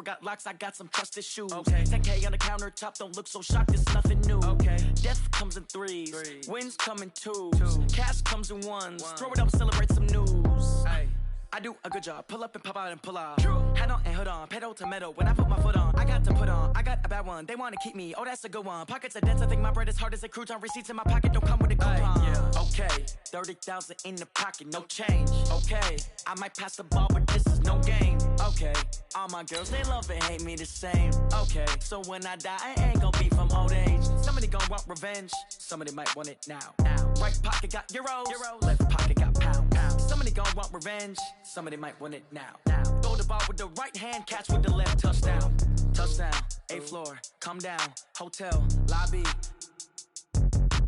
got locks, I got some trusted shoes. Okay. 10K on the countertop, don't look so shocked, it's nothing new. Okay. Death comes in threes. Wins come in twos. Cash comes in ones. Throw it up, celebrate some news. Ay. I do a good job, pull up and pop out and pull off. Hat on and hood on, pedal to metal. When I put my foot on, I got to put on. I got a bad one, they want to keep me. Oh, that's a good one. Pockets are dense, I think my bread is hard as a crouton. Receipts in my pocket don't come with a coupon. Yeah. Okay, 30,000 in the pocket, no change. Okay, I might pass the ball, but this is no game. Okay, all my girls, they love and hate me the same. Okay, so when I die, I ain't gonna be from old age. Somebody gon' want revenge, somebody might want it now. Right pocket got euros, left pocket got pounds. Somebody gon' want revenge, somebody might want it now. Throw the ball with the right hand, catch with the left, touchdown. Touchdown, 8th floor, come down, hotel, lobby.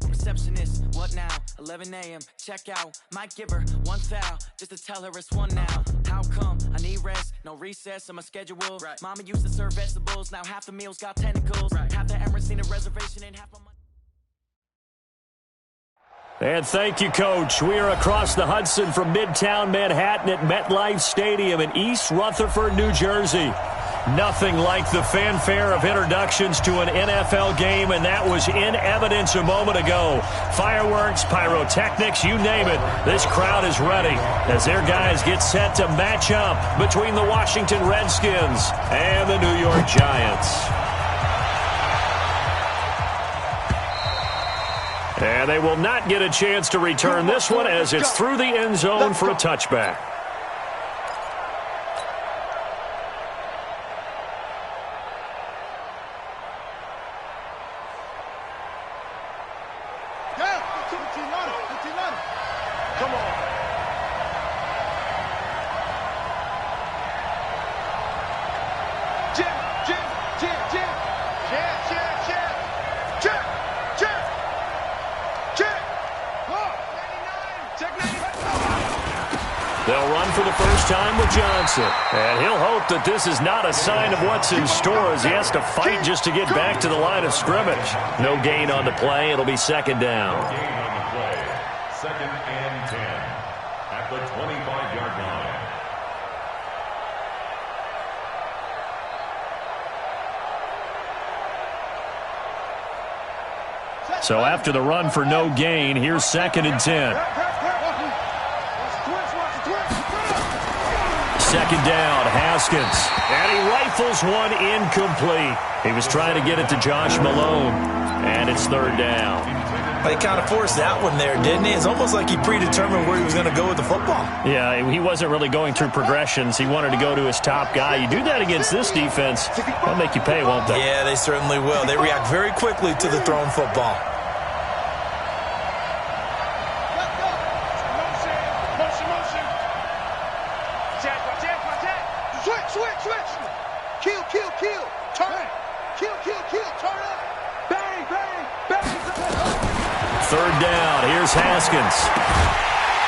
Receptionist, what now? 11 a.m., check out. Might give her one foul, just to tell her it's one now. How come? I need rest, no recess in my schedule. Right. Mama used to serve vegetables, now half the meals got tentacles. Right. Half the Emirates seen a reservation and half my money. And thank you, Coach. We are across the Hudson from Midtown Manhattan at MetLife Stadium in East Rutherford, New Jersey. Nothing like the fanfare of introductions to an NFL game, and that was in evidence a moment ago. Fireworks, pyrotechnics, you name it. This crowd is ready as their guys get set to match up between the Washington Redskins and the New York Giants. And they will not get a chance to return this one as it's through the end zone for a touchback. Come on. Jim. They'll run for the first time with Johnson. And he'll hope that this is not a sign of what's in store as he has to fight just to get back to the line of scrimmage. No gain on the play. It'll be second down. No gain on the play. 2nd and 10 at the 25-yard line. So after the run for no gain, here's 2nd and 10. 2nd down, Haskins. And he rifles one incomplete. He was trying to get it to Josh Malone. And it's 3rd down. He kind of forced that one there, didn't he? It's almost like he predetermined where he was going to go with the football. Yeah, he wasn't really going through progressions. He wanted to go to his top guy. You do that against this defense, they'll make you pay, won't they? Yeah, they certainly will. They react very quickly to the thrown football. Switch. Kill. Turn. Kill. Turn up. Bang. 3rd down. Here's Haskins.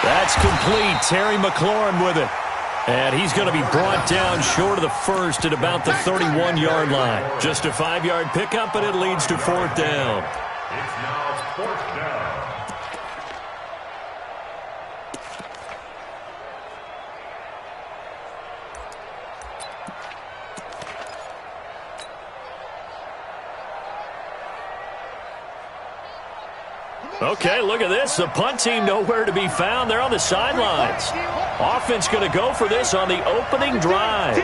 That's complete. Terry McLaurin with it. And he's going to be brought down short of the first at about the 31-yard line. Just a 5-yard pickup, and it leads to 4th down. It's now 4th down. Okay, look at this. The punt team nowhere to be found. They're on the sidelines. Offense going to go for this on the opening drive.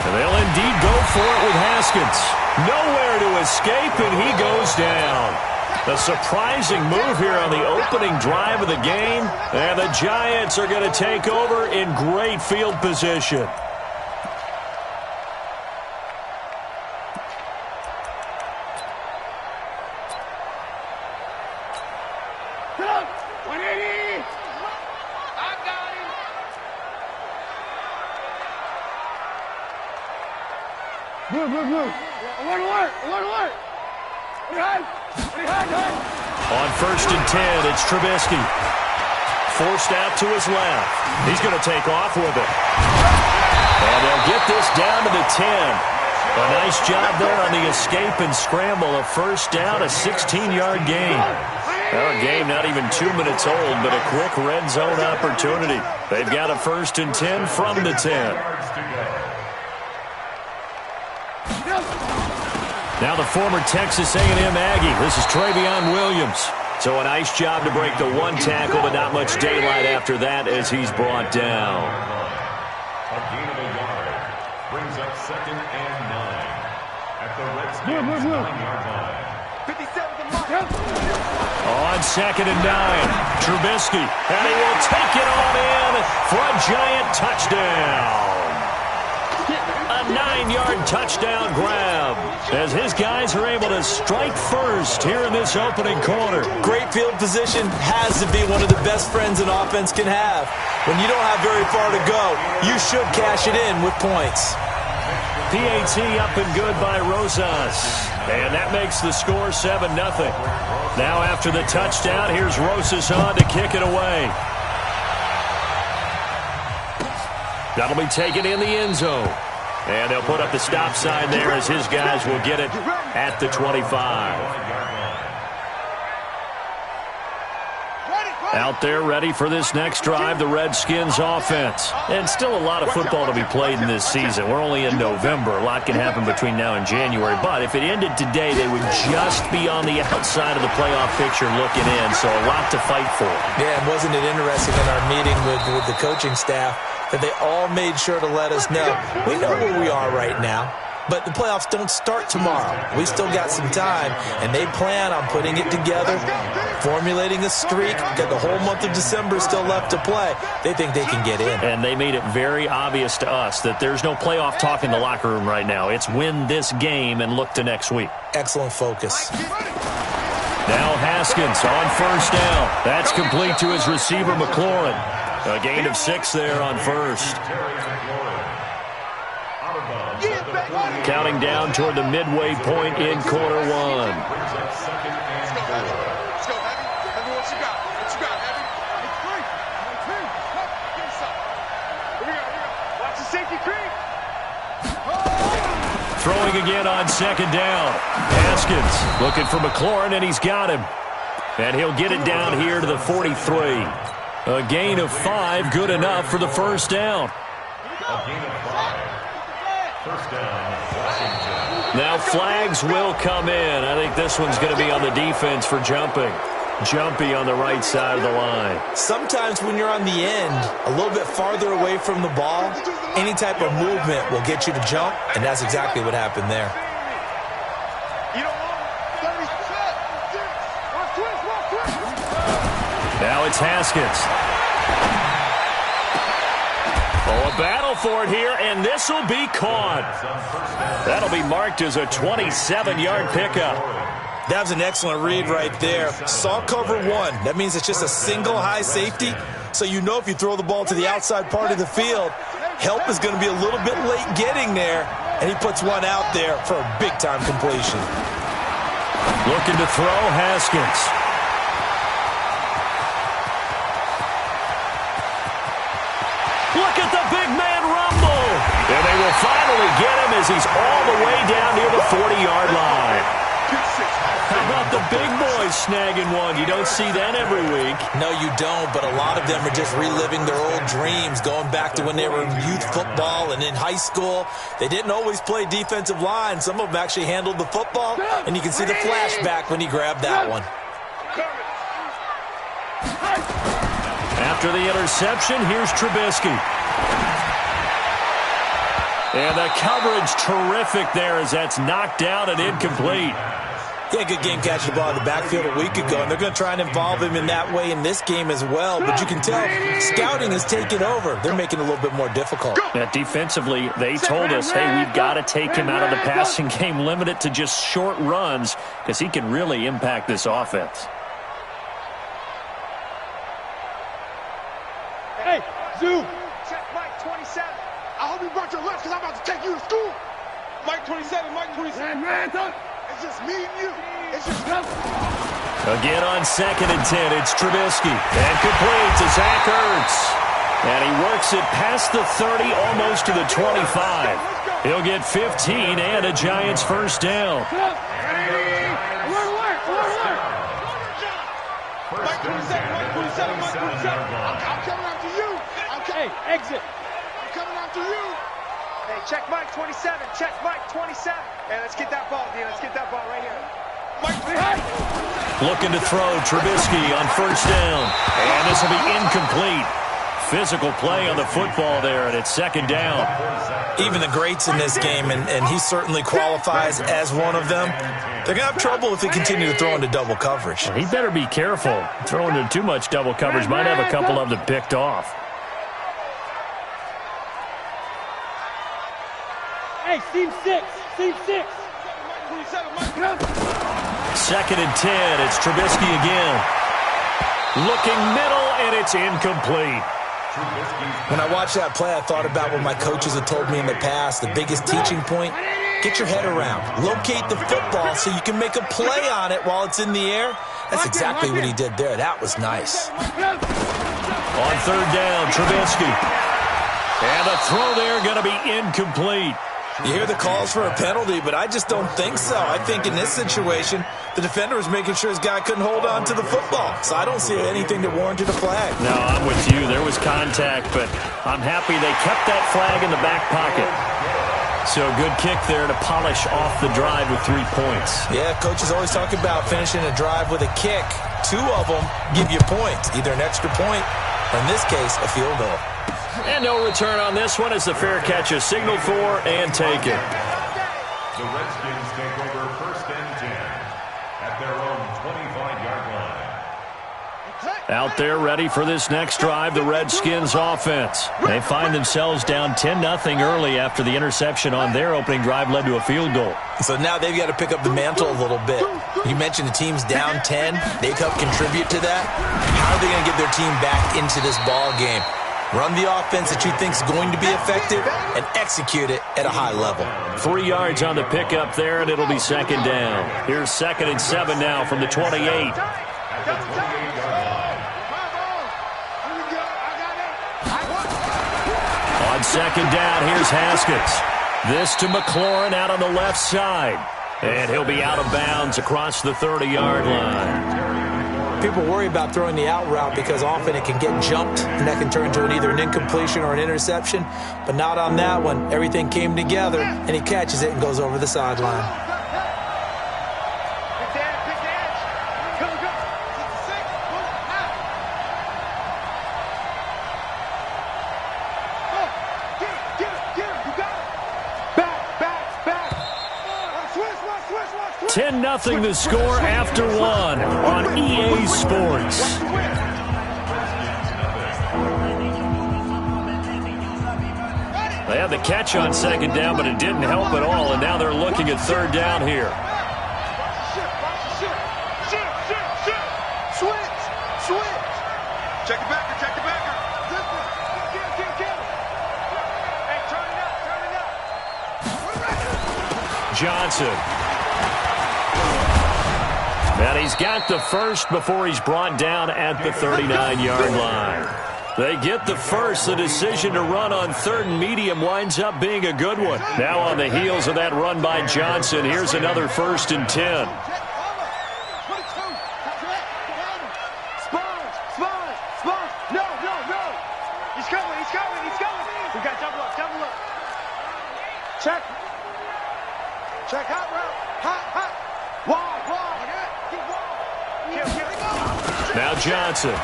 And they'll indeed go for it with Haskins. Nowhere to escape, and he goes down. A surprising move here on the opening drive of the game. And the Giants are going to take over in great field position. On 1st and 10, it's Trubisky. Forced out to his left. He's going to take off with it. And they'll get this down to the 10. A nice job there on the escape and scramble. A first down, a 16-yard gain. Well, a game not even 2 minutes old, but a quick red zone opportunity. They've got a 1st and 10 from the 10. Now the former Texas A&M Aggie. This is Travion Williams. So a nice job to break the one tackle, but not much daylight after that as he's brought down. A gain of a yard brings up 2nd and 9 at the Redskins' 9-yard line. 57 to mark. On 2nd and 9, Trubisky, and he will take it on in for a giant touchdown. A 9-yard touchdown grab as his guys are able to strike first here in this opening quarter. Great field position has to be one of the best friends an offense can have. When you don't have very far to go, you should cash it in with points. PAT up and good by Rosas. And that makes the score 7-0. Now after the touchdown, here's Rosas on to kick it away. That'll be taken in the end zone. And they'll put up the stop sign there as his guys will get it at the 25. Out there ready for this next drive, the Redskins offense. And still a lot of football to be played in this season. We're only in November. A lot can happen between now and January. But if it ended today, they would just be on the outside of the playoff picture looking in. So a lot to fight for. Yeah, and wasn't it interesting in our meeting with the coaching staff that they all made sure to let us know, we know where we are right now, but the playoffs don't start tomorrow. We still got some time, and they plan on putting it together, formulating a streak. Got the whole month of December still left to play. They think they can get in. And they made it very obvious to us that there's no playoff talk in the locker room right now. It's win this game and look to next week. Excellent focus. Now Haskins on 1st down. That's complete to his receiver, McLaurin. A gain of 6 there on 1st. Counting down toward the midway point in quarter 1. Let's go, Heavy. Heavy, what you got? What you got, Heavy? It's free. Give me some. Here we go. Watch the safety creep. Throwing again on 2nd down. Haskins looking for McLaurin, and he's got him. And he'll get it down here to the 43. A gain of 5, good enough for the 1st down. A gain of 5. 1st down, Washington. Now flags will come in. I think this one's going to be on the defense for jumping. Jumpy on the right side of the line. Sometimes when you're on the end, a little bit farther away from the ball, any type of movement will get you to jump, and that's exactly what happened there. Now it's Haskins. Oh, a battle for it here, and this will be caught. That'll be marked as a 27-yard pickup. That was an excellent read right there. Saw cover 1. That means it's just a single high safety. So you know if you throw the ball to the outside part of the field, help is going to be a little bit late getting there. And he puts one out there for a big-time completion. Looking to throw, Haskins. Look at the big man rumble. And they will finally get him as he's all the way down near the 40-yard line. How about the big boys snagging one? You don't see that every week. No, you don't, but a lot of them are just reliving their old dreams, going back to when they were in youth football and in high school. They didn't always play defensive line. Some of them actually handled the football, and you can see the flashback when he grabbed that one. After the interception, here's Trubisky. And the coverage terrific there as that's knocked down and incomplete. Yeah, good game catching the ball in the backfield a week ago, and they're going to try and involve him in that way in this game as well. But you can tell scouting is taking over. They're making it a little bit more difficult. Yeah, defensively, they told us, hey, we've got to take him out of the passing game, limit it to just short runs, because he can really impact this offense. Hey, Zoo. Check Mike 27. I hope you brought your lunch because I'm about to take you to school. Mike 27, Mike 27. Man, it's just me and you. It's just nothing. Again on 2nd and 10, it's Trubisky. And complete to Zach Ertz. And he works it past the 30, almost to the 25. He'll get 15 and a Giants first down. Mike 27, Mike 27, Mike 27. I'm coming after you. Hey, exit. I'm coming after you. Hey, check Mike 27. Check Mike 27. Hey, let's get that ball, D. Let's get that ball right here. Looking to throw Trubisky on first down. And this will be incomplete. Physical play on the football there, and it's second down. Even the greats in this game, and he certainly qualifies as one of them, they're going to have trouble if they continue to throw into double coverage. He better be careful. Throwing into too much double coverage might have a couple of them picked off. Hey, team 6. Team 6. Second and 10. It's Trubisky again. Looking middle, and it's incomplete. When I watched that play, I thought about what my coaches have told me in the past. The biggest teaching point, get your head around. Locate the football so you can make a play on it while it's in the air. That's exactly what he did there. That was nice. On third down, Trubisky. And the throw there going to be incomplete. You hear the calls for a penalty, but I just don't think so. I think in this situation, the defender was making sure his guy couldn't hold on to the football. So I don't see anything that warranted a flag. No, I'm with you. There was contact, but I'm happy they kept that flag in the back pocket. So good kick there to polish off the drive with 3 points. Yeah, coaches always talk about finishing a drive with a kick. 2 of them give you points, either an extra point or, in this case, a field goal. And no return on this one as the fair catch is signaled for and taken. The Redskins take over first and 10 at their own 25-yard line. Out there ready for this next drive, the Redskins offense. They find themselves down 10-0 early after the interception on their opening drive led to a field goal. So now they've got to pick up the mantle a little bit. You mentioned the team's down 10. They've helped contribute to that. How are they going to get their team back into this ball game? Run the offense that you think is going to be effective and execute it at a high level. 3 yards on the pickup there, and it'll be second down. Here's 2nd and 7 now from the 28. On second down, here's Haskins. This to McLaurin out on the left side. And he'll be out of bounds across the 30-yard line. People worry about throwing the out route because often it can get jumped, and that can turn into either an incompletion or an interception. But not on that one. Everything came together, and he catches it and goes over the sideline. Switch. 10-0 the score after 1 on EA Sports. They had the catch on second down, but it didn't help at all, and now they're looking at third down here. Switch. Check the backer. Hey, turn it up. Johnson. And he's got the first before he's brought down at the 39-yard line. They get the first. The decision to run on 3rd and medium winds up being a good one. Now on the heels of that run by Johnson, here's another 1st and 10. No. He's coming. We got double up. Check. Hot route. Hot. Wide. Now Johnson.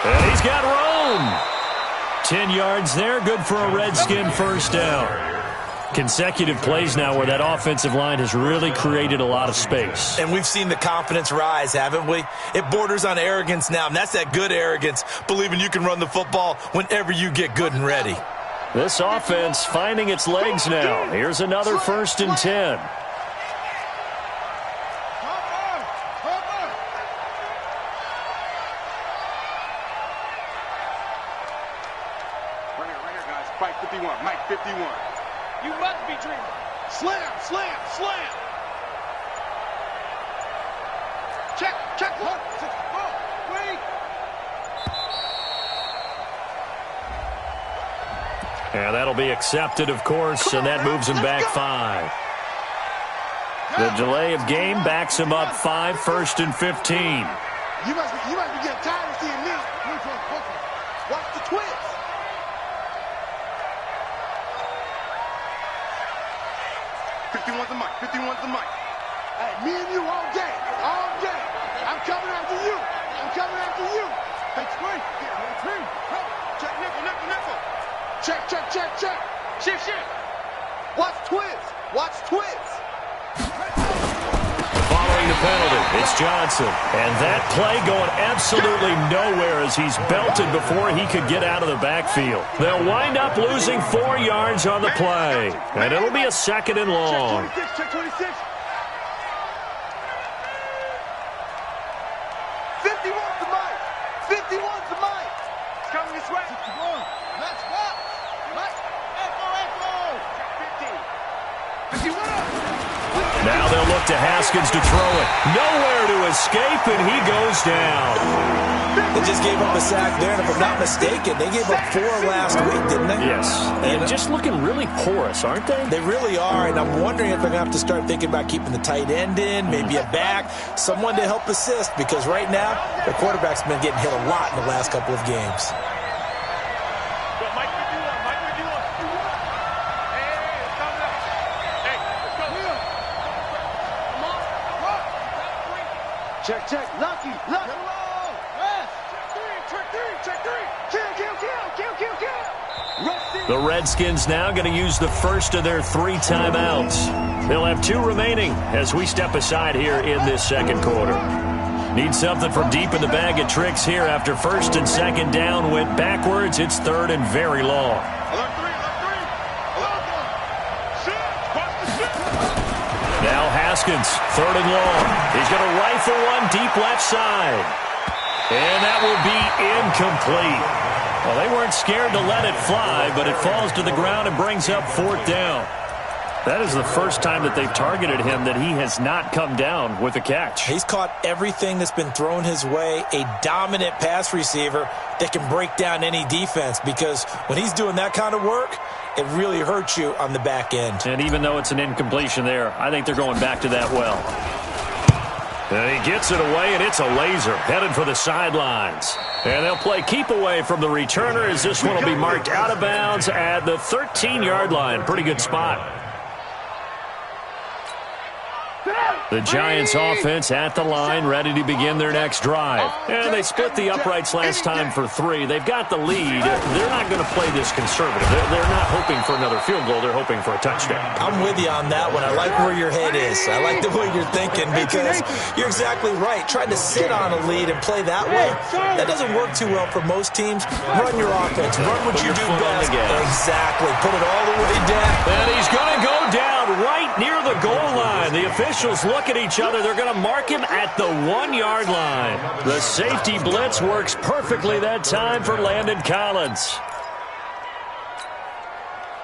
And he's got room. 10 yards there, good for a Redskin first down. Consecutive plays now where that offensive line has really created a lot of space. And we've seen the confidence rise, haven't we? It borders on arrogance now, and that's that good arrogance, believing you can run the football whenever you get good and ready. This offense finding its legs now. Here's another 1st and 10. Mike 51. You must be dreaming. Slam. Check. 1, 6, 4, 3. And that'll be accepted, of course, and that moves him back 5. The delay of game backs him up 5, 1st and 15. You must be getting tired of seeing me. Watch the twins. $51's the mic. Hey, me and you all day. I'm coming after you. Hey, screen. Check, nickel. Check. Shift. Watch twins. Following the penalty, it's Johnson. And that play going absolutely nowhere as he's belted before he could get out of the backfield. They'll wind up losing 4 yards on the play. And it'll be a 2nd and long. Check 26. 51's the mic. It's coming this way. Let's go. Echo. 50. 51. Now they'll look to Haskins to throw it. Nowhere to escape, and he goes down. They just gave up a sack there, and if I'm not mistaken, they gave up 4 last week, didn't they? Yes. And just looking really porous, aren't they? They really are, and I'm wondering if they're going to have to start thinking about keeping the tight end in, maybe a back, someone to help assist, because right now, their quarterback's been getting hit a lot in the last couple of games. Check. Lucky. Check 3. Kill. The Redskins now going to use the first of their 3 timeouts. They'll have 2 remaining as we step aside here in this second quarter. Need something from deep in the bag of tricks here after 1st and 2nd down went backwards. It's 3rd and very long. Now Haskins, 3rd and long. He's going to rifle one deep left side. And that will be incomplete. Well, they weren't scared to let it fly, but it falls to the ground and brings up 4th down. That is the first time that they've targeted him that he has not come down with a catch. He's caught everything that's been thrown his way, a dominant pass receiver that can break down any defense, because when he's doing that kind of work, it really hurts you on the back end. And even though it's an incompletion there, I think they're going back to that well. And he gets it away, and it's a laser headed for the sidelines. And they'll play keep away from the returner as this one will be marked out of bounds at the 13-yard line. Pretty good spot. The Giants offense at the line, ready to begin their next drive. And they split the uprights last time for 3. They've got the lead. They're not going to play this conservative. They're not hoping for another field goal. They're hoping for a touchdown. I'm with you on that one. I like where your head is. I like the way you're thinking, because you're exactly right. Trying to sit on a lead and play that way, that doesn't work too well for most teams. Run your offense. Run what you do best. Exactly. Put it all the way down. And he's going to go down right near the goal line. The officials look at each other. They're going to mark him at the 1-yard line. The safety blitz works perfectly that time for Landon Collins.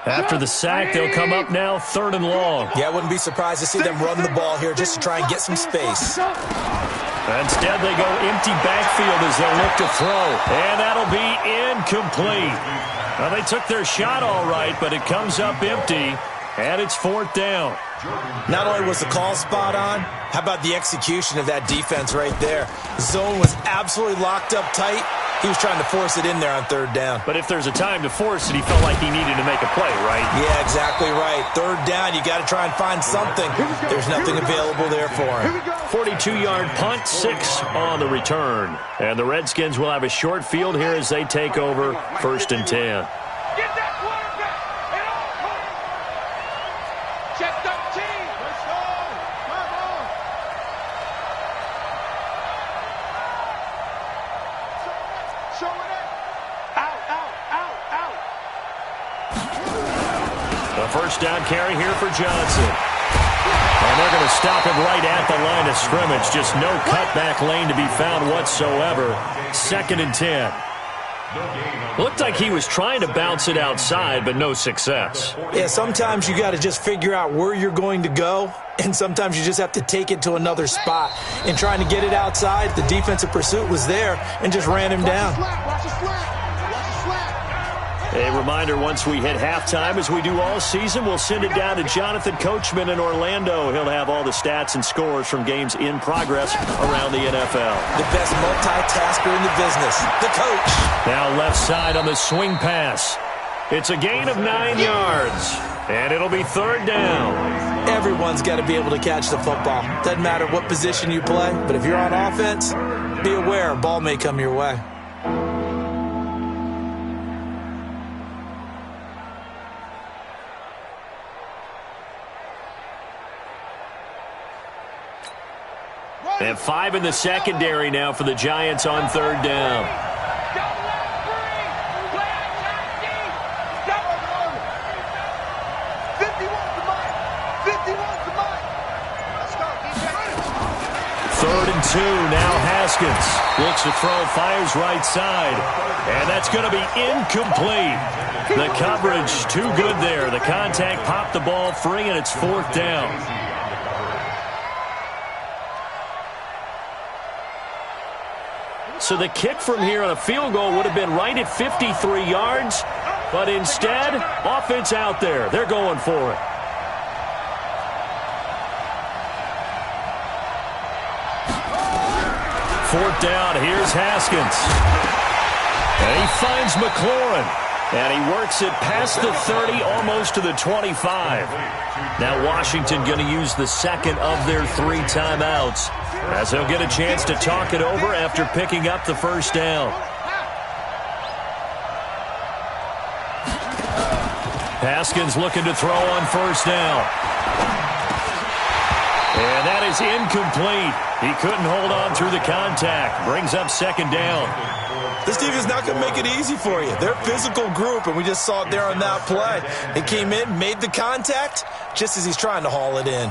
After the sack, they'll come up now 3rd and long. Yeah, I wouldn't be surprised to see them run the ball here just to try and get some space. Instead, they go empty backfield as they look to throw. And that'll be incomplete. Well, they took their shot all right, but it comes up empty. And it's 4th down. Not only was the call spot on, how about the execution of that defense right there? Zone was absolutely locked up tight. He was trying to force it in there on 3rd down. But if there's a time to force it, he felt like he needed to make a play, right? Yeah, exactly right. 3rd down, you got to try and find something. There's nothing available there for him. 42-yard punt, 6 on the return. And the Redskins will have a short field here as they take over 1st and 10. First down carry here for Johnson. And they're going to stop him right at the line of scrimmage. Just no cutback lane to be found whatsoever. 2nd and 10. Looked like he was trying to bounce it outside, but no success. Yeah, sometimes you got to just figure out where you're going to go, and sometimes you just have to take it to another spot. And trying to get it outside, the defensive pursuit was there and just ran him down. A reminder, once we hit halftime, as we do all season, we'll send it down to Jonathan Coachman in Orlando. He'll have all the stats and scores from games in progress around the NFL. The best multitasker in the business, the coach. Now left side on the swing pass. It's a gain of 9 yards, and it'll be third down. Everyone's got to be able to catch the football. Doesn't matter what position you play, but if you're on offense, be aware a ball may come your way. And 5 in the secondary now for the Giants on third down. Third and 2, now Haskins. Looks to throw, fires right side. And that's going to be incomplete. The coverage too good there. The contact popped the ball free, and it's fourth down. So the kick from here on a field goal would have been right at 53 yards, but instead, offense out there. They're going for it. Fourth down, here's Haskins. And he finds McLaurin. And he works it past the 30, almost to the 25. Now Washington going to use the second of their 3 timeouts, as they'll get a chance to talk it over after picking up the first down. Haskins looking to throw on first down. And that is incomplete. He couldn't hold on through the contact. Brings up second down. This team is not going to make it easy for you. They're a physical group, and we just saw it there on that play. They came in, made the contact, just as he's trying to haul it in.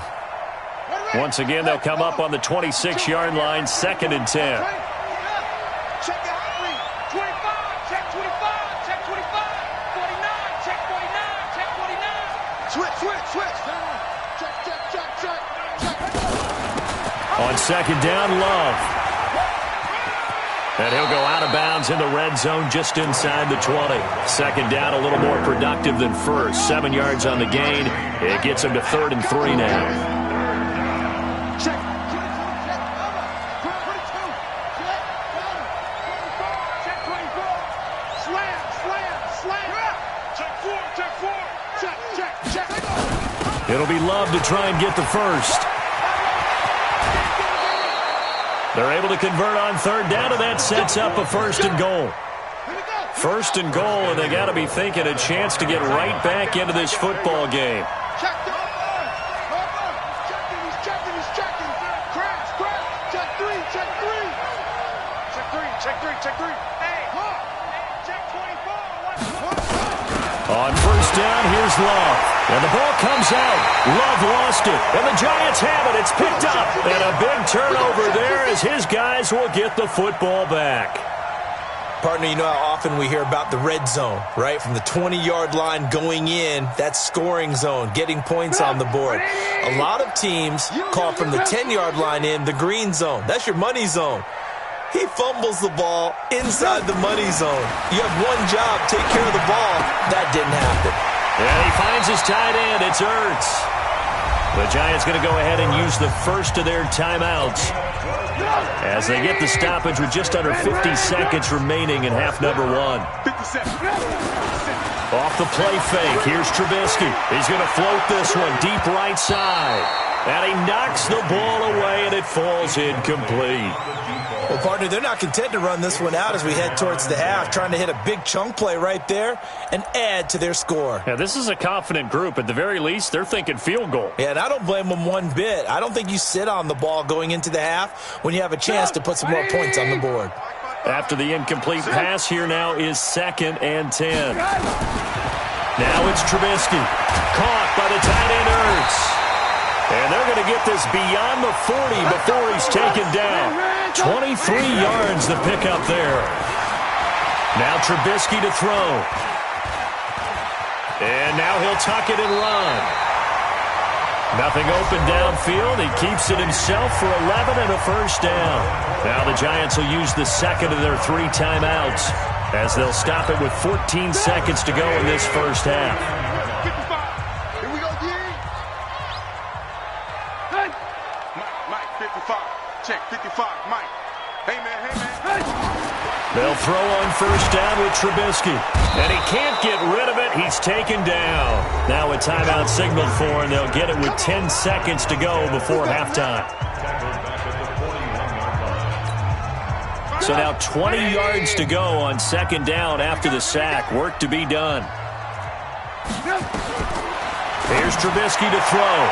Once again, they'll come up on the 26-yard line, second and 10. Check the hot read. 25, check 25, check 25. 49, check 49, check 49. Switch. Check. On second down, Love. And he'll go out of bounds in the red zone just inside the 20. Second down, a little more productive than first. 7 yards on the gain. It gets him to 3rd and 3 now. Check. Check 24. Slam. Check 4. It'll be Love to try and get the first. They're able to convert on third down, and that sets up a 1st and goal. 1st and goal, and they got to be thinking a chance to get right back into this football game. Check. He's checking. Crash. Check 3. Hey, check 24. On first down, here's Love. And the ball comes out. Love lost it. And the Giants have it. It's picked up. And a big turnover there as his guys will get the football back. Partner, you know how often we hear about the red zone, right? From the 20-yard line going in, that's scoring zone, getting points on the board. A lot of teams call from the 10-yard line in the green zone. That's your money zone. He fumbles the ball inside the money zone. You have one job, take care of the ball. That didn't happen. And he finds his tight end. It's Ertz. The Giants going to go ahead and use the first of their timeouts as they get the stoppage with just under 50 seconds remaining in half number 1. Off the play fake, here's Trubisky. He's going to float this one deep right side. And he knocks the ball away, and it falls incomplete. Well, partner, they're not content to run this one out as we head towards the half, trying to hit a big chunk play right there and add to their score. Yeah, this is a confident group. At the very least, they're thinking field goal. Yeah, and I don't blame them one bit. I don't think you sit on the ball going into the half when you have a chance to put some more points on the board. After the incomplete pass, here now is 2nd and 10. Now it's Trubisky. Caught by the tight end Ertz. And they're going to get this beyond the 40 before he's taken down. 23 yards to pick up there. Now Trubisky to throw. And now he'll tuck it and run. Nothing open downfield. He keeps it himself for 11 and a first down. Now the Giants will use the second of their 3 timeouts as they'll stop it with 14 seconds to go in this first half. 55. Here we go, D. Mike, 55. Check, 55, Mike. Hey, man. They'll throw on first down with Trubisky. And he can't get rid of it. He's taken down. Now a timeout signaled for, and they'll get it with 10 seconds to go before halftime. So now 20 yards to go on second down after the sack. Work to be done. Here's Trubisky to throw.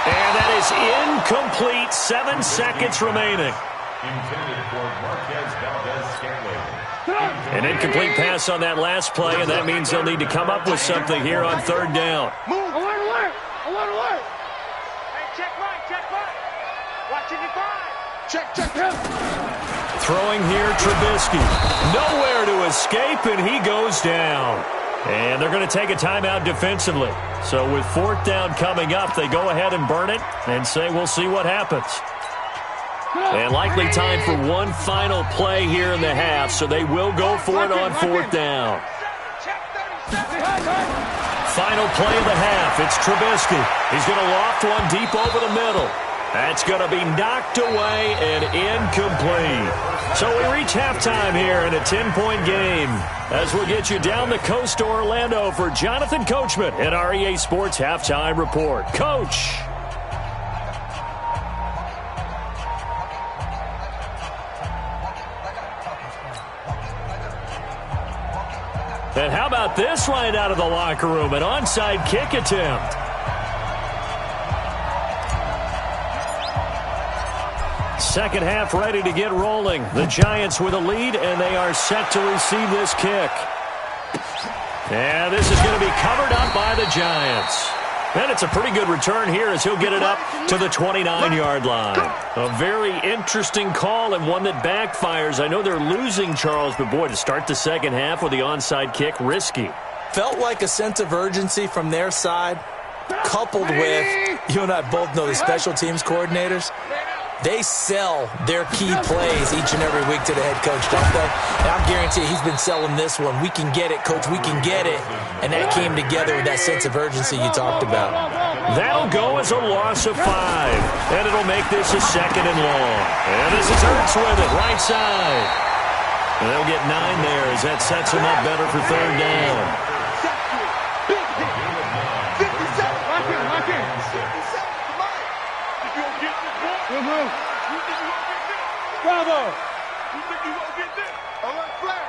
And that is incomplete. 7 seconds remaining. An incomplete pass on that last play, and that means they'll need to come up with something here on third down. Move. Alert. Hey, check right. Watch it, Check. Throwing here, Trubisky. Nowhere to escape, and he goes down. And they're going to take a timeout defensively. So with fourth down coming up, they go ahead and burn it and say we'll see what happens. And likely time for one final play here in the half, so they will go for it on fourth down. Final play of the half. It's Trubisky. He's going to loft one deep over the middle. That's going to be knocked away and incomplete. So we reach halftime here in a 10-point game as we'll get you down the coast to Orlando for Jonathan Coachman at our EA Sports Halftime Report. Coach. And how about this right out of the locker room? An onside kick attempt. Second half ready to get rolling. The Giants with a lead, and they are set to receive this kick. And this is going to be covered up by the Giants. And it's a pretty good return here as he'll get it up to the 29-yard line. A very interesting call and one that backfires. I know they're losing, Charles, but boy, to start the second half with the onside kick, risky. Felt like a sense of urgency from their side, coupled with, you and I both know the special teams coordinators. They sell their key plays each and every week to the head coach, don't they? And I guarantee he's been selling this one. We can get it, coach. We can get it. And that came together with that sense of urgency you talked about. That'll go as a loss of 5. And it'll make this a second and long. And this is Ertz with it, right side. And they'll get 9 there as that sets them up better for third down. Bravo! You think you gonna get this? Alert flare!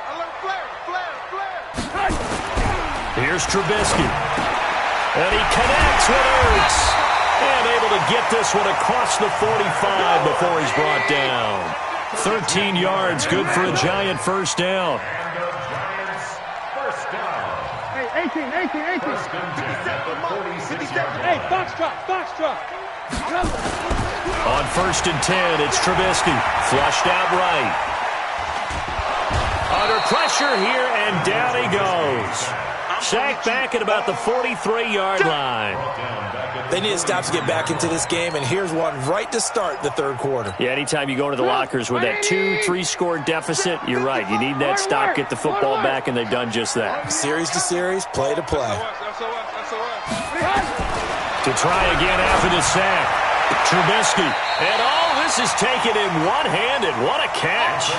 Here's Trubisky. And he connects with Ertz. And able to get this one across the 45 before he's brought down. 13 yards, good for a Giant first down. Hey, 18. 57. Hey, Foxtrot. On first and 10, it's Trubisky. Flushed out right. Under pressure here, and down he goes. Sacked back at about the 43-yard line. They need to stop to get back into this game, and here's one right to start the third quarter. Yeah, anytime you go into the lockers with that 2-3 deficit, you're right. You need that stop, get the football back, and they've done just that. Series to series, play to play. To try again after the sack. Trubisky, and all this is taken in one-handed. What a catch.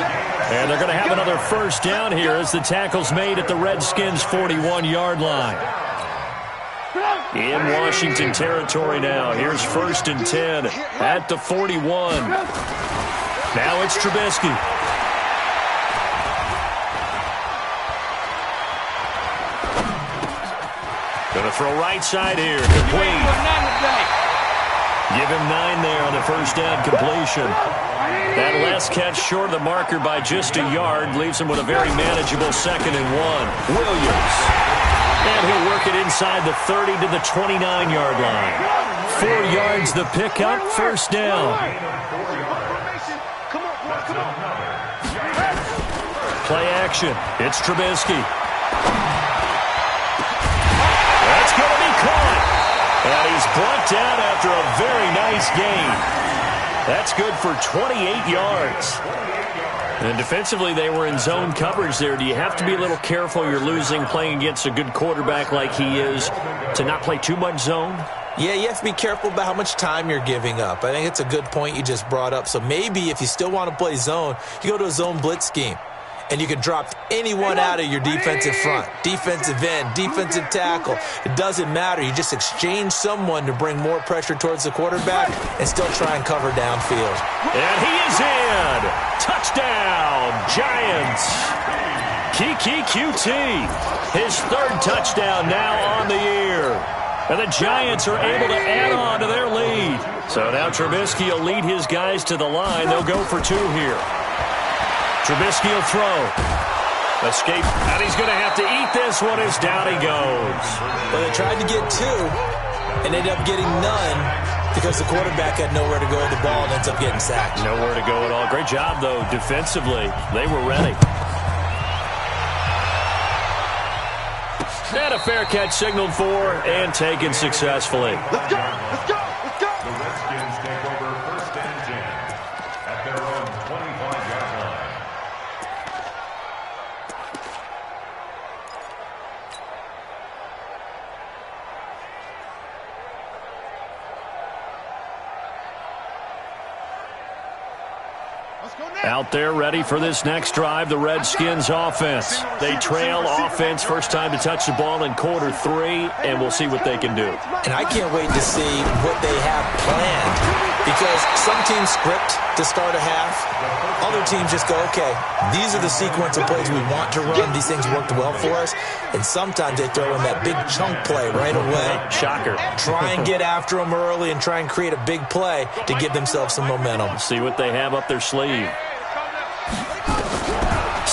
And they're going to have another first down here as the tackle's made at the Redskins' 41-yard line. In Washington territory now. Here's first and 10 at the 41. Now it's Trubisky. Going to throw right side here. Complete. Give him 9 there on the first down completion. That last catch short of the marker by just a yard leaves him with a very manageable second and 1. Williams. And he'll work it inside the 30 to the 29-yard line. 4 yards the pickup, first down. Play action. It's Trubisky. That's going to be caught. And he's brought down after a very nice gain. That's good for 28 yards. And defensively, they were in zone coverage there. Do you have to be a little careful? You're losing playing against a good quarterback like he is to not play too much zone? Yeah, you have to be careful about how much time you're giving up. I think it's a good point you just brought up. So maybe if you still want to play zone, you go to a zone blitz scheme. And you can drop anyone out of your defensive front, defensive end, defensive tackle. It doesn't matter. You just exchange someone to bring more pressure towards the quarterback and still try and cover downfield. And he is in. Touchdown, Giants. Kiki QT, his third touchdown now on the year. And the Giants are able to add on to their lead. So now Trubisky will lead his guys to the line. They'll go for 2 here. Trubisky will throw. Escape, and he's going to have to eat this one as down he goes. Well, they tried to get 2 and ended up getting none because the quarterback had nowhere to go with the ball and ends up getting sacked. Nowhere to go at all. Great job, though, defensively. They were ready. And a fair catch signaled for and taken successfully. Let's go! Let's go! Let's go! The Redskins take over 1st and 10 at their own 25-yard line. Out there ready for this next drive, the Redskins offense. They trail offense first time to touch the ball in quarter 3, and we'll see what they can do. And I can't wait to see what they have planned because some teams script to start a half. Other teams just go, okay, these are the sequence of plays we want to run. These things worked well for us. And sometimes they throw in that big chunk play right away. Shocker. Try and get after them early and try and create a big play to give themselves some momentum. See what they have up their sleeve.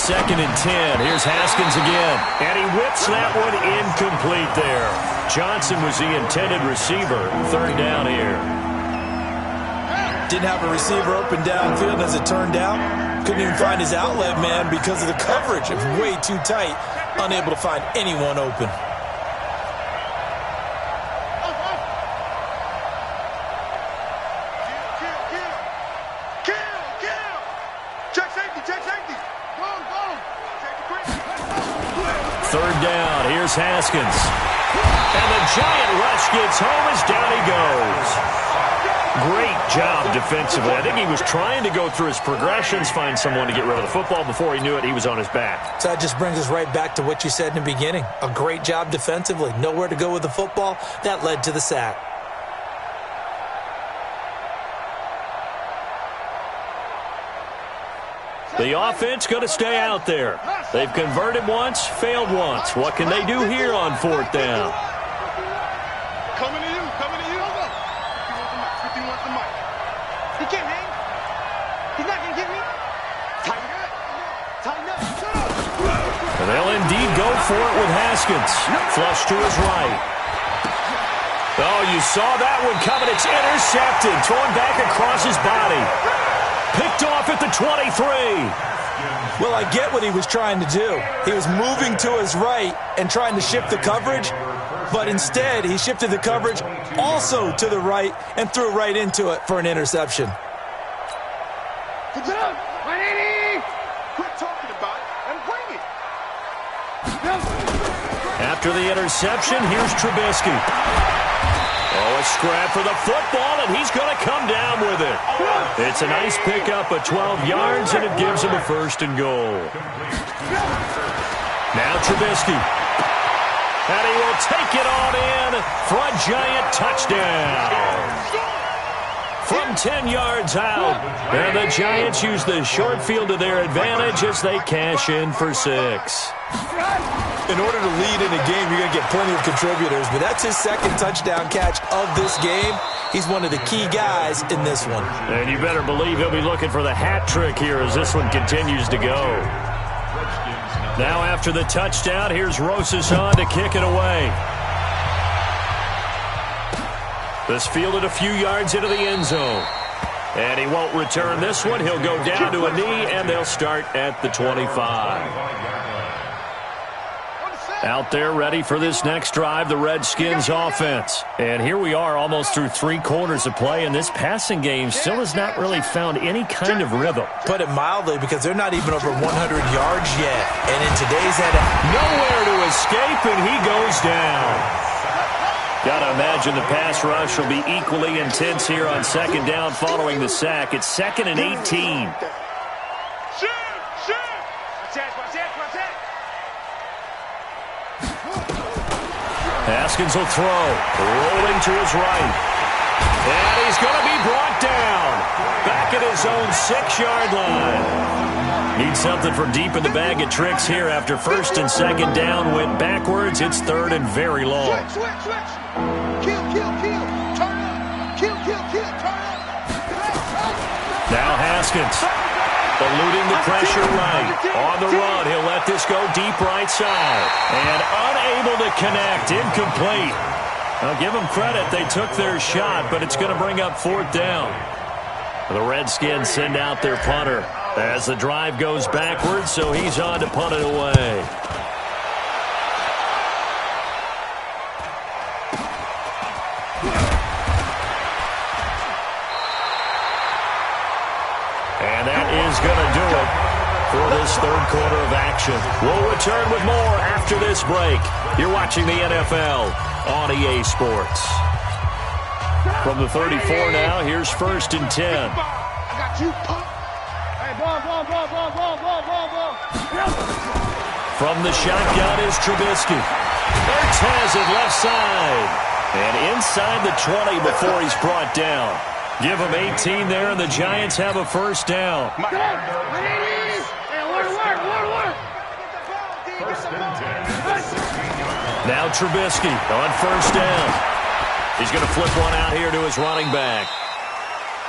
2nd and 10. Here's Haskins again. And he whips that one incomplete there. Johnson was the intended receiver. 3rd down here. Didn't have a receiver open downfield as it turned out. Couldn't even find his outlet man because of the coverage. It was way too tight. Unable to find anyone open. Third down, here's Haskins. And the Giant rush gets home as down he goes. Great job defensively. I think he was trying to go through his progressions, find someone to get rid of the football. Before he knew it, he was on his back. So that just brings us right back to what you said in the beginning. A great job defensively. Nowhere to go with the football. That led to the sack. The offense going to stay out there. They've converted once, failed once. What can they do here on 4th down? Coming to you, coming to you. 50 wants the mic. He can't hang. He's not going to get me. Tighten up. Tighten up. Shut up. And they'll indeed go for it with Haskins. Flush to his right. Oh, you saw that one coming. It's intercepted. Thrown back across his body. Picked off at the 23. Well, I get what he was trying to do. He was moving to his right and trying to shift the coverage, but instead he shifted the coverage also to the right and threw right into it for an interception. Good job. 180. Quit talking about it and bring it. After the interception, here's Trubisky. Oh, a scrap for the football, and he's going to come down with it. It's a nice pickup of 12 yards, and it gives him a 1st and goal. Now Trubisky. And he will take it on in for a Giant touchdown. From 10 yards out, and the Giants use the short field to their advantage as they cash in for 6. In order to lead in a game, you're going to get plenty of contributors, but that's his 2nd touchdown catch of this game. He's one of the key guys in this one. And you better believe he'll be looking for the hat trick here as this one continues to go. Now after the touchdown, here's Rosas on to kick it away. This fielded a few yards into the end zone. And he won't return this one. He'll go down to a knee, and they'll start at the 25. Out there ready for this next drive, the Redskins offense. And here we are almost through 3 quarters of play, and this passing game still has not really found any kind of rhythm. Put it mildly, because they're not even over 100 yards yet. And in today's nowhere to escape, and he goes down. Got to imagine the pass rush will be equally intense here on second down following the sack. It's 2nd and 18. Haskins will throw, rolling to his right. And he's going to be brought down. Back at his own 6-yard line. Need something from deep in the bag of tricks here after 1st and 2nd down. Went backwards. It's 3rd and very long. Switch. Kill. Turn up. Kill. Turn up. Now Haskins. Eluding the pressure right. On the run, he'll let this go deep right side. And unable to connect. Incomplete. I'll give them credit. They took their shot, but it's going to bring up 4th down. The Redskins send out their punter as the drive goes backwards, so he's on to punt it away. And that is going to do it for this 3rd quarter of action. We'll return with more after this break. You're watching the NFL on EA Sports. From the 34 now, here's 1st and 10. I got you, pop. Hey, ball. From the shotgun is Trubisky. Ertz has it left side. And inside the 20 before he's brought down. Give him 18 there, and the Giants have a 1st down. Now Trubisky on 1st down. He's going to flip one out here to his running back.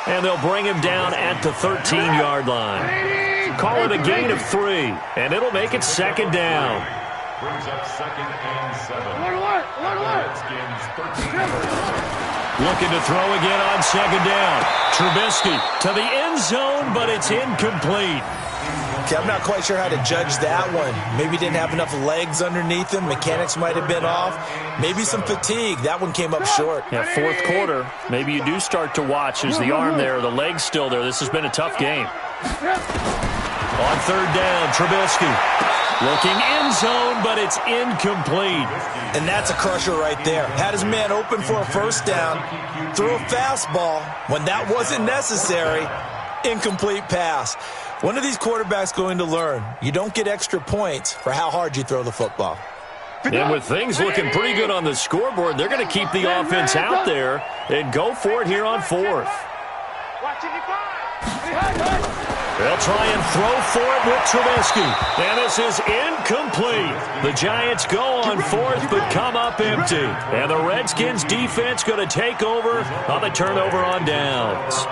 And they'll bring him down at the 13-yard line. Call it a gain of 3, and it'll make it 2nd down. Brings up 2nd and 7. Redskins 13. Looking to throw again on 2nd down. Trubisky to the end zone, but it's incomplete. Okay, I'm not quite sure how to judge that one. Maybe didn't have enough legs underneath him. Mechanics might have been off. Maybe some fatigue. That one came up short. Yeah, 4th quarter. Maybe you do start to watch as the arm there, the leg's still there. This has been a tough game. On 3rd down, Trubisky. Looking end zone, but it's incomplete. And that's a crusher right there. Had his man open for a 1st down. Threw a fastball when that wasn't necessary. Incomplete pass. One of these quarterbacks going to learn. You don't get extra points for how hard you throw the football. And with things looking pretty good on the scoreboard, they're going to keep the offense out there and go for it here on 4th. They'll try and throw for it with Trubisky. And this is incomplete. The Giants go on 4th but come up empty. And the Redskins defense going to take over on the turnover on downs.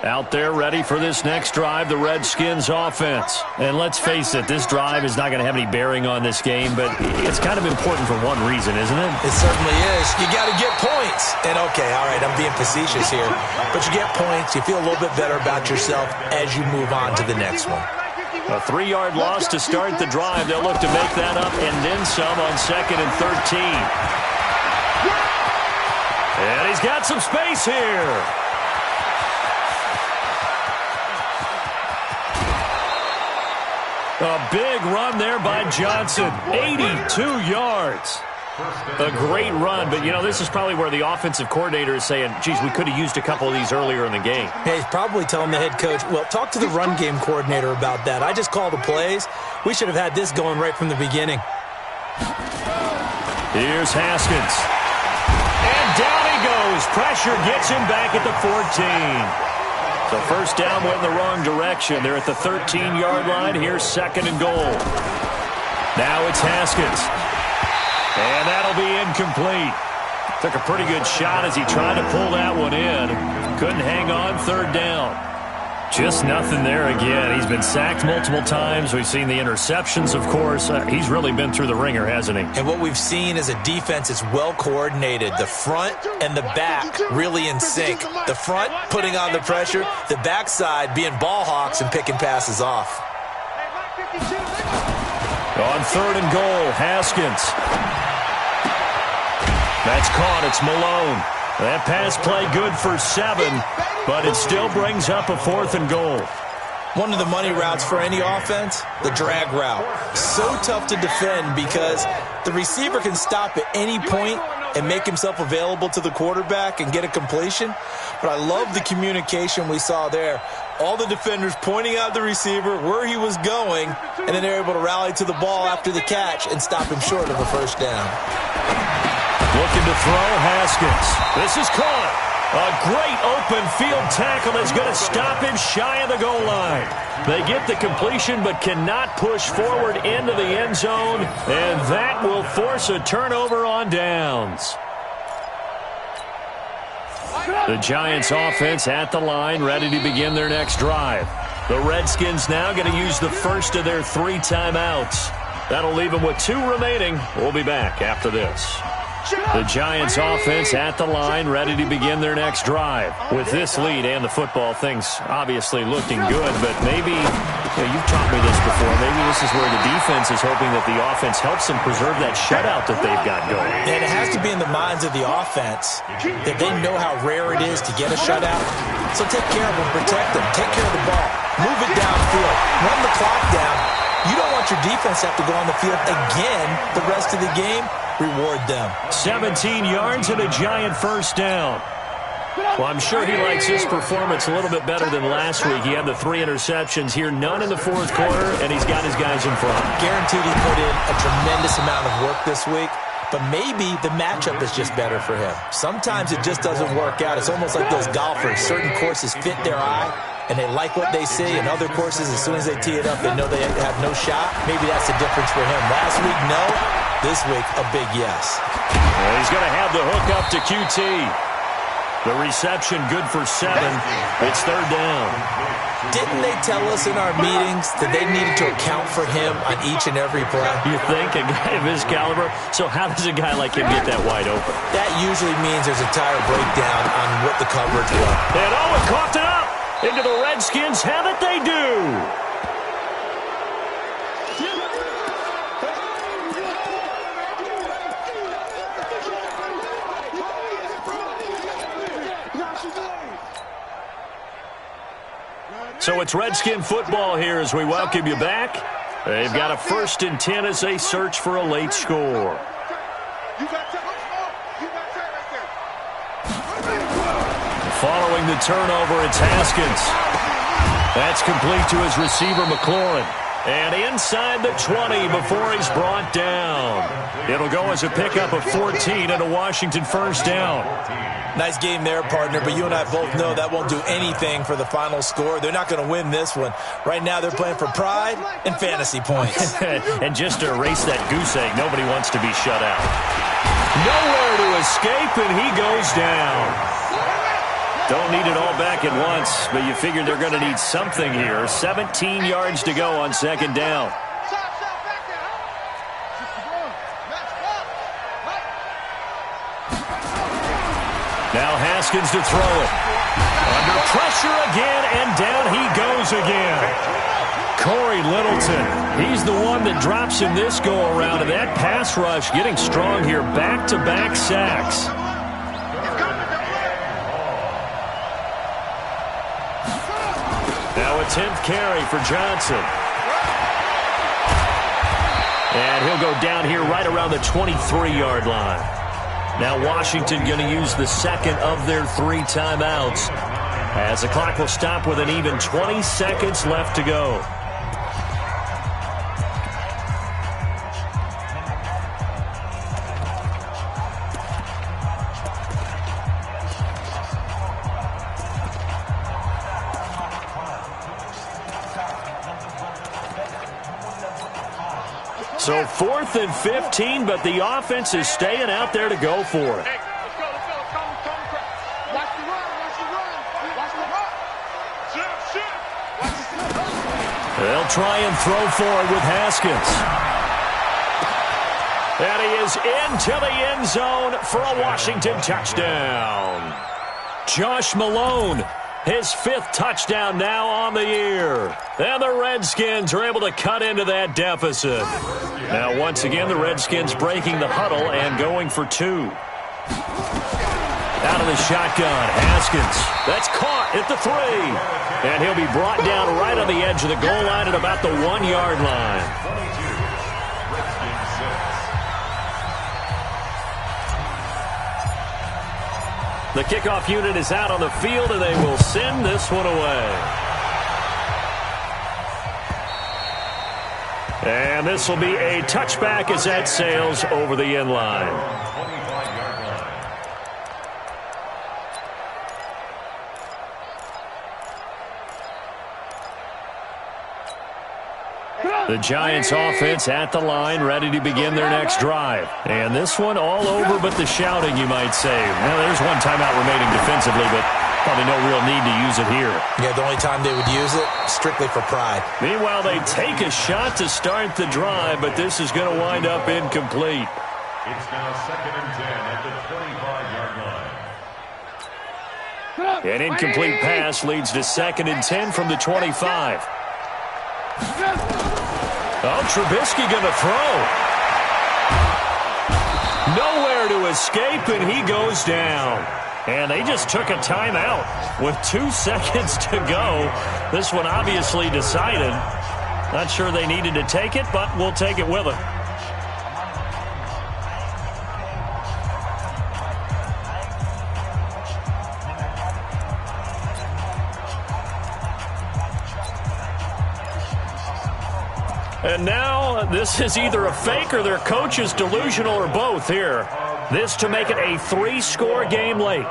Out there ready for this next drive, the Redskins offense. And let's face it, this drive is not going to have any bearing on this game, but it's kind of important for one reason, isn't it? It certainly is. You got to get points. And okay, all right, I'm being facetious here. But you get points, you feel a little bit better about yourself as you move on to the next one. A 3-yard loss to start the drive. They'll look to make that up and then some on 2nd and 13. And he's got some space here. A big run there by Johnson. 82 yards. A great run, but, you know, this is probably where the offensive coordinator is saying, geez, we could have used a couple of these earlier in the game. Hey, he's probably telling the head coach, well, talk to the run game coordinator about that. I just call the plays. We should have had this going right from the beginning. Here's Haskins. And down he goes. Pressure gets him back at the 14. So 1st down went in the wrong direction. They're at the 13-yard line. Here's 2nd and goal. Now it's Haskins. And that'll be incomplete. Took a pretty good shot as he tried to pull that one in. Couldn't hang on 3rd down. Just nothing there again. He's been sacked multiple times. We've seen the interceptions, of course. He's really been through the ringer, hasn't he? And what we've seen is a defense that's well coordinated. The front and the back really in sync. The front putting on the pressure, the backside being ball hawks and picking passes off. On 3rd and goal, Haskins. That's caught. It's Malone. That pass play good for 7, but it still brings up a 4th and goal. One of the money routes for any offense, the drag route. So tough to defend because the receiver can stop at any point and make himself available to the quarterback and get a completion. But I love the communication we saw there. All the defenders pointing out the receiver, where he was going, and then they're able to rally to the ball after the catch and stop him short of a first down. Looking to throw, Haskins. This is caught. A great open field tackle is going to stop him shy of the goal line. They get the completion but cannot push forward into the end zone, and that will force a turnover on downs. The Giants offense at the line, ready to begin their next drive. The Redskins now going to use the first of their 3 timeouts. That'll leave them with 2 remaining. We'll be back after this. The Giants offense at the line, ready to begin their next drive. With this lead and the football, things obviously looking good, but maybe, you've taught me this before, maybe this is where the defense is hoping that the offense helps them preserve that shutout that they've got going. And it has to be in the minds of the offense that they know how rare it is to get a shutout. So take care of them, protect them, take care of the ball, move it downfield, run the clock down. You don't want your defense to have to go on the field again the rest of the game. Reward them. 17 yards and a Giant first down. Well, I'm sure he likes his performance a little bit better than last week. He had the 3 interceptions here, none in the 4th quarter, and he's got his guys in front. Guaranteed he put in a tremendous amount of work this week, but maybe the matchup is just better for him. Sometimes it just doesn't work out. It's almost like those golfers. Certain courses fit their eye, and they like what they see, and other courses, as soon as they tee it up, they know they have no shot. Maybe that's the difference for him. Last week, no. This week, a big yes. Well, he's going to have the hook up to QT. The reception good for 7. It's 3rd down. Didn't they tell us in our meetings that they needed to account for him on each and every play? You think, a guy of his caliber? So how does a guy like him get that wide open? That usually means there's a tire breakdown on what the coverage was. And Owen coughed it up. Into the Redskins have it, they do. So it's Redskin football here as we welcome you back. They've got a 1st and 10 as they search for a late score. Following the turnover, it's Haskins. That's complete to his receiver, McLaurin. And inside the 20 before he's brought down. It'll go as a pickup of 14 and a Washington first down. Nice game there, partner, but you and I both know that won't do anything for the final score. They're not going to win this one. Right now they're playing for pride and fantasy points. And just to erase that goose egg, nobody wants to be shut out. Nowhere to escape, and he goes down. Don't need it all back at once, but you figure they're going to need something here. 17 yards to go on 2nd down. Now Haskins to throw it. Under pressure again, and down he goes again. Corey Littleton, he's the one that drops him this go-around, and that pass rush getting strong here. Back-to-back sacks. Now a 10th carry for Johnson. And he'll go down here right around the 23-yard line. Now Washington going to use the 2nd of their 3 timeouts, as the clock will stop with an even 20 seconds left to go. So 4th and 15, but the offense is staying out there to go for it. Hey, let's go. Watch the run. Watch the run. Watch the run. Watch the run. Shift. They'll try and throw for it with Haskins. And he is into the end zone for a Washington touchdown. Josh Malone, his 5th touchdown now on the year. And the Redskins are able to cut into that deficit. Now, once again, the Redskins breaking the huddle and going for 2. Out of the shotgun, Haskins. That's caught at the 3. And he'll be brought down right on the edge of the goal line at about the 1-yard line. The kickoff unit is out on the field, and they will send this one away. And this will be a touchback as that sails over the end line. The Giants offense at the line, ready to begin their next drive. And this one all over but the shouting, you might say. Well, there's one timeout remaining defensively, but probably no real need to use it here. Yeah, the only time they would use it, strictly for pride. Meanwhile, they take a shot to start the drive, but this is going to wind up incomplete. It's now 2nd and 10 at the 25-yard line. An incomplete pass leads to 2nd and 10 from the 25. Oh, Trubisky going to throw. Nowhere to escape, and he goes down. And they just took a timeout with 2 seconds to go. This one obviously decided. Not sure they needed to take it, but we'll take it with them. And now this is either a fake or their coach is delusional or both here. This to make it a 3-score game late.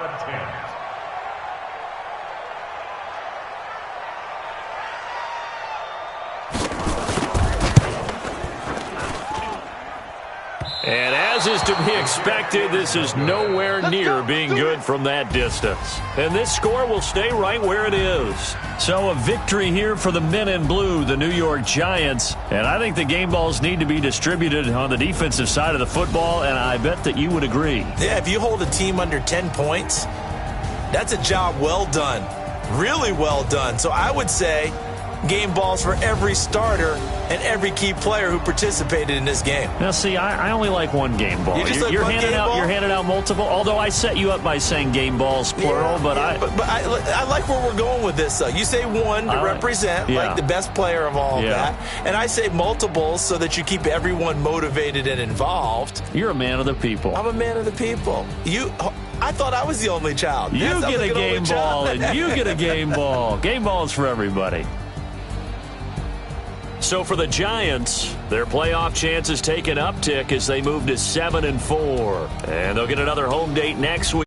And as is to be expected, this is nowhere near being good from that distance. And this score will stay right where it is. So a victory here for the men in blue, the New York Giants. And I think the game balls need to be distributed on the defensive side of the football, and I bet that you would agree. Yeah, if you hold a team under 10 points, that's a job well done. Really well done. So I would say game balls for every starter and every key player who participated in this game. Now, see, I only like one game ball. You're handing out multiple. Although I set you up by saying game balls plural, but I like where we're going with this. Though you say one to represent like the best player of all of that, and I say multiples so that you keep everyone motivated and involved. You're a man of the people. I'm a man of the people. I thought I was the only child. You get a game ball, and you get a game ball. Game balls for everybody. So for the Giants, their playoff chances take an uptick as they move to 7-4. And they'll get another home date next week.